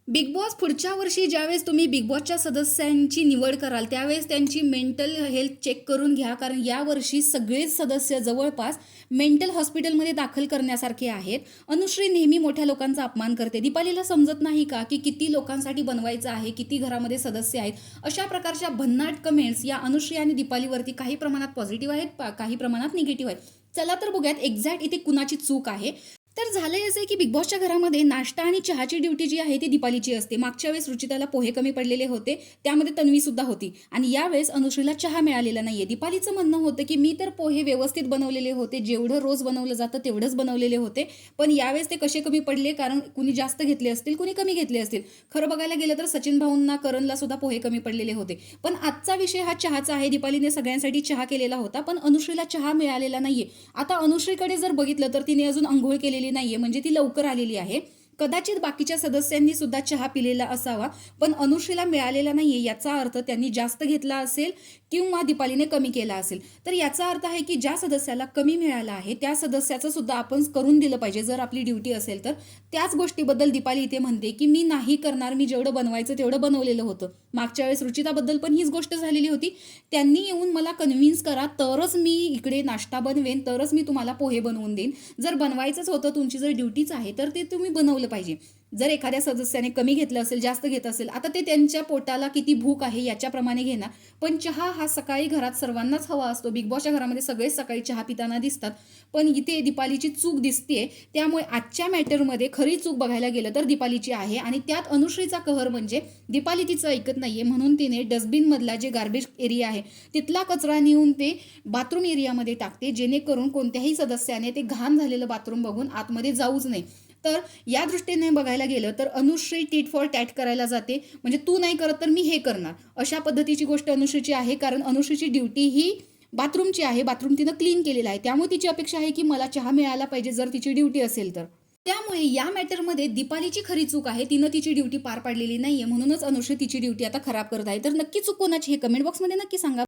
Big boss पुढच्या वर्षी ज्यावेळेस तुम्ही बिग बॉसच्या सदस्यांची निवड कराल त्यावेळेस त्यांची मेंटल हेल्थ चेक करून घ्या, कारण यावर्षी सगळेच सदस्य जवळपास मेंटल हॉस्पिटलमध्ये दाखल करण्यासारखे आहेत. अनुश्री नेहमी मोठ्या लोकांचा अपमान करते. दीपालीला समजत नाही का की किती लोकांसाठी बनवायचं आहे, किती घरामध्ये सदस्य आहेत. अशा प्रकारच्या भन्नाट कमेंट्स या अनुश्री आणि दीपालीवरती काही प्रमाणात पॉझिटिव्ह आहेत, काही प्रमाणात निगेटिव्ह आहेत. चला तर बघूयात एक्झॅक्ट इथे कुणाची चूक आहे. तर झालंय असं की बिग बॉसच्या घरामध्ये नाश्ता आणि चहाची ड्युटी जी आहे ती दीपालीची असते. मागच्या वेळेस रुचिताला पोहे कमी पडलेले होते, त्यामध्ये तन्वी सुद्धा होती आणि यावेळेस अनुश्रीला चहा मिळालेला नाहीये. दीपालीचं म्हणणं होतं की मी तर पोहे व्यवस्थित बनवलेले होते, जेवढं रोज बनवलं जातं तेवढंच बनवलेले होते, पण यावेळेस ते कसे कमी पडले, कारण कुणी जास्त घेतले असतील, कुणी कमी घेतले असतील. खरं बघायला गेलं तर सचिन भाऊंना, करणला सुद्धा पोहे कमी पडलेले होते. पण आजचा विषय हा चहाचा आहे. दीपालीने सगळ्यांसाठी चहा केलेला होता, पण अनुश्रीला चहा मिळालेला नाहीये. आता अनुश्रीकडे जर बघितलं तर तिने अजून अंघोळ केलेली नाहीये, म्हणजे ती लवकर आलेली आहे. कदाचित बाकीच्या सदस्यांनी सुद्धा चहा पिलेला असावा, पण अनुश्रीला मिळालेला नाहीये. याचा अर्थ त्यांनी जास्त घेतला असेल किंवा दीपालीने कमी केला असेल. तर याचा अर्थ आहे की ज्या सदस्याला कमी मिळाला आहे त्या सदस्याचं सुद्धा आपण करून दिलं पाहिजे, जर आपली ड्युटी असेल तर. त्याच गोष्टीबद्दल दीपाली इथे म्हणते की मी नाही करणार, मी जेवढं बनवायचं तेवढं बनवलेलं होतं. मागच्या वेळेस रुचिताबद्दल पण हीच गोष्ट झालेली होती. त्यांनी येऊन मला कन्व्हिन्स करा तरच मी इकडे नाश्ता बनवेन, तरच मी तुम्हाला पोहे बनवून देईन. जर बनवायचंच होतं, तुमची जर ड्युटीच आहे, तर ते तुम्ही बनवलं पाहिजे. जर एखाद्या सदस्याने कमी घेतलं असेल, जास्त घेत असेल, आता ते त्यांच्या पोटाला किती भूक आहे याच्याप्रमाणे घेणार. पण चहा हा सकाळी घरात सर्वांनाच हवा असतो. बिग बॉसच्या घरामध्ये सगळेच सकाळी चहा पिताना दिसतात, पण इथे दीपालीची चूक दिसते. त्यामुळे आजच्या मॅटरमध्ये खरी चूक बघायला गेलं तर दीपालीची आहे आणि त्यात अनुश्रीचा कहर म्हणजे दीपाली तिचं ऐकत नाहीये, म्हणून तिने डस्टबिनमधला जे गार्बेज एरिया आहे तिथला कचरा नेऊन ते बाथरूम एरियामध्ये टाकते, जेणेकरून कोणत्याही सदस्याने ते घाण झालेलं बाथरूम बघून आतमध्ये जाऊच नाही. तर या दृष्टीने बघायला गेलं तर अनुश्री टीट फॉर टॅट करायला जाते, म्हणजे तू नाही करत तर मी हे करणार, अशा पद्धतीची गोष्ट अनुश्रीची आहे. कारण अनुश्रीची ड्युटी ही बाथरूमची आहे, बाथरूम तिनं क्लीन केलेलं आहे, त्यामुळे तिची अपेक्षा आहे की मला चहा मिळायला पाहिजे जर तिची ड्युटी असेल तर. त्यामुळे या मॅटरमध्ये दीपालीची खरी चूक आहे, तिनं तिची ड्युटी पार पाडलेली नाहीये, म्हणूनच अनुश्री तिची ड्युटी आता खराब करत आहे. तर नक्की चूक कोणाची हे कमेंट बॉक्समध्ये नक्की सांगा.